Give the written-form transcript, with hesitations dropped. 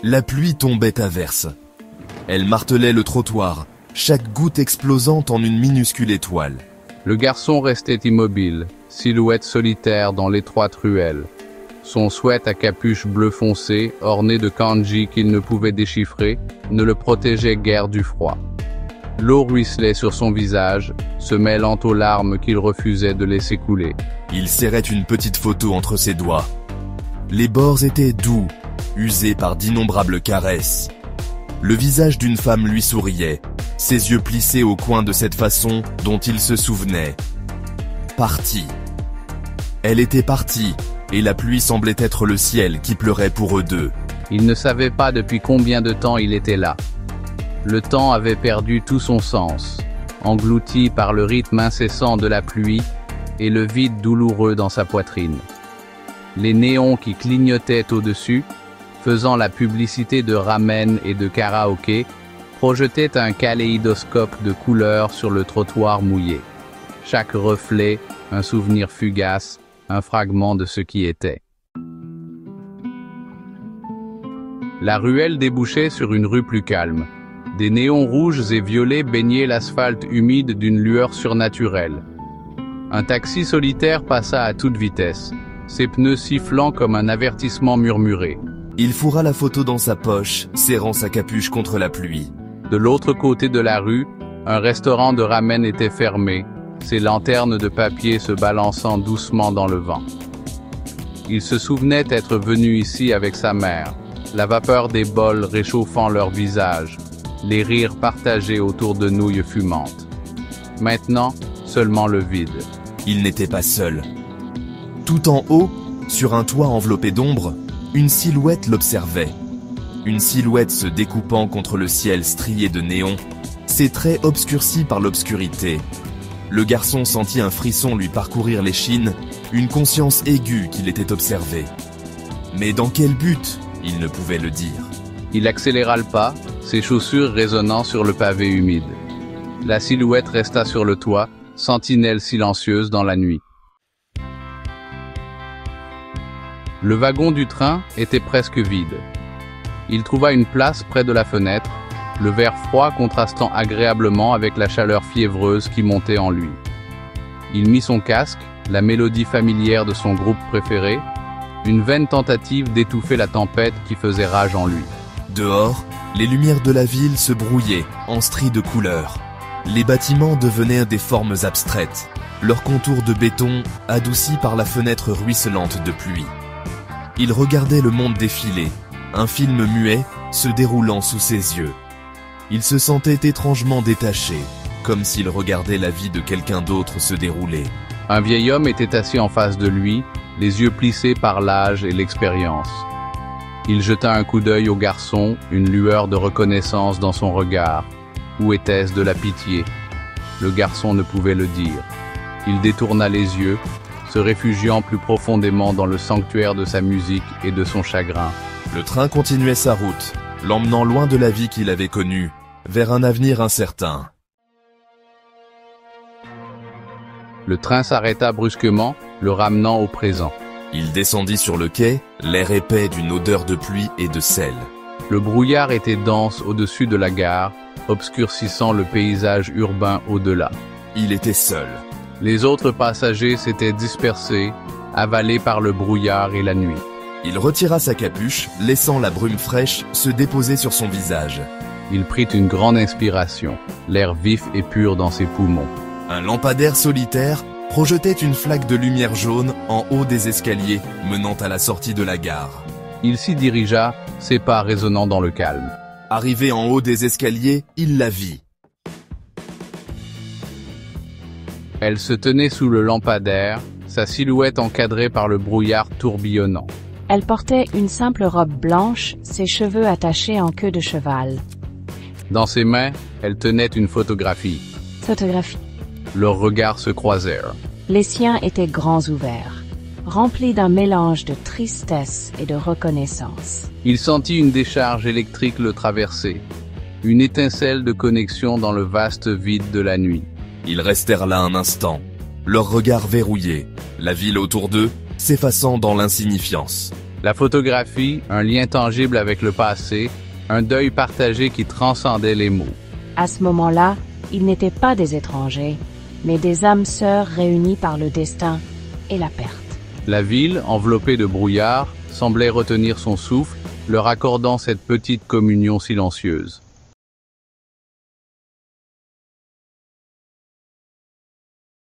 La pluie tombait à verse. Elle martelait le trottoir, chaque goutte explosant en une minuscule étoile. Le garçon restait immobile, silhouette solitaire dans l'étroite ruelle. Son sweat à capuche bleu foncé, orné de kanji qu'il ne pouvait déchiffrer, ne le protégeait guère du froid. L'eau ruisselait sur son visage, se mêlant aux larmes qu'il refusait de laisser couler. Il serrait une petite photo entre ses doigts. Les bords étaient doux, usés par d'innombrables caresses. Le visage d'une femme lui souriait, ses yeux plissés au coin de cette façon dont il se souvenait. Partie. Elle était partie, et la pluie semblait être le ciel qui pleurait pour eux deux. Il ne savait pas depuis combien de temps il était là. Le temps avait perdu tout son sens, englouti par le rythme incessant de la pluie et le vide douloureux dans sa poitrine. Les néons qui clignotaient au-dessus, faisant la publicité de ramen et de karaoké, projetaient un kaléidoscope de couleurs sur le trottoir mouillé. Chaque reflet, un souvenir fugace, un fragment de ce qui était. La ruelle débouchait sur une rue plus calme. Des néons rouges et violets baignaient l'asphalte humide d'une lueur surnaturelle. Un taxi solitaire passa à toute vitesse, ses pneus sifflant comme un avertissement murmuré. Il fourra la photo dans sa poche, serrant sa capuche contre la pluie. De l'autre côté de la rue, un restaurant de ramen était fermé, ses lanternes de papier se balançant doucement dans le vent. Il se souvenait être venu ici avec sa mère, la vapeur des bols réchauffant leur visage, les rires partagés autour de nouilles fumantes. Maintenant, seulement le vide. Il n'était pas seul. Tout en haut, sur un toit enveloppé d'ombre, une silhouette l'observait. Une silhouette se découpant contre le ciel strié de néon, ses traits obscurcis par l'obscurité. Le garçon sentit un frisson lui parcourir l'échine, une conscience aiguë qu'il était observé. Mais dans quel but? Il ne pouvait le dire. Il accéléra le pas, ses chaussures résonnant sur le pavé humide. La silhouette resta sur le toit, sentinelle silencieuse dans la nuit. Le wagon du train était presque vide. Il trouva une place près de la fenêtre, le verre froid contrastant agréablement avec la chaleur fiévreuse qui montait en lui. Il mit son casque, la mélodie familière de son groupe préféré, une vaine tentative d'étouffer la tempête qui faisait rage en lui. Dehors, les lumières de la ville se brouillaient en stries de couleurs. Les bâtiments devenaient des formes abstraites, leurs contours de béton adoucis par la fenêtre ruisselante de pluie. Il regardait le monde défiler, un film muet se déroulant sous ses yeux. Il se sentait étrangement détaché, comme s'il regardait la vie de quelqu'un d'autre se dérouler. Un vieil homme était assis en face de lui, les yeux plissés par l'âge et l'expérience. Il jeta un coup d'œil au garçon, une lueur de reconnaissance dans son regard. Où était-ce de la pitié? Le garçon ne pouvait le dire. Il détourna les yeux, se réfugiant plus profondément dans le sanctuaire de sa musique et de son chagrin. Le train continuait sa route, l'emmenant loin de la vie qu'il avait connue, vers un avenir incertain. Le train s'arrêta brusquement, le ramenant au présent. Il descendit sur le quai, l'air épais d'une odeur de pluie et de sel. Le brouillard était dense au-dessus de la gare, obscurcissant le paysage urbain au-delà. Il était seul. Les autres passagers s'étaient dispersés, avalés par le brouillard et la nuit. Il retira sa capuche, laissant la brume fraîche se déposer sur son visage. Il prit une grande inspiration, l'air vif et pur dans ses poumons. Un lampadaire solitaire projetait une flaque de lumière jaune en haut des escaliers menant à la sortie de la gare. Il s'y dirigea, ses pas résonnant dans le calme. Arrivé en haut des escaliers, il la vit. Elle se tenait sous le lampadaire, sa silhouette encadrée par le brouillard tourbillonnant. Elle portait une simple robe blanche, ses cheveux attachés en queue de cheval. Dans ses mains, elle tenait une photographie. Photographie. Leurs regards se croisèrent. Les siens étaient grands ouverts, remplis d'un mélange de tristesse et de reconnaissance. Il sentit une décharge électrique le traverser, une étincelle de connexion dans le vaste vide de la nuit. Ils restèrent là un instant, leurs regards verrouillés, la ville autour d'eux s'effaçant dans l'insignifiance. La photographie, un lien tangible avec le passé, un deuil partagé qui transcendait les mots. À ce moment-là, ils n'étaient pas des étrangers, mais des âmes sœurs réunies par le destin et la perte. La ville, enveloppée de brouillard, semblait retenir son souffle, leur accordant cette petite communion silencieuse.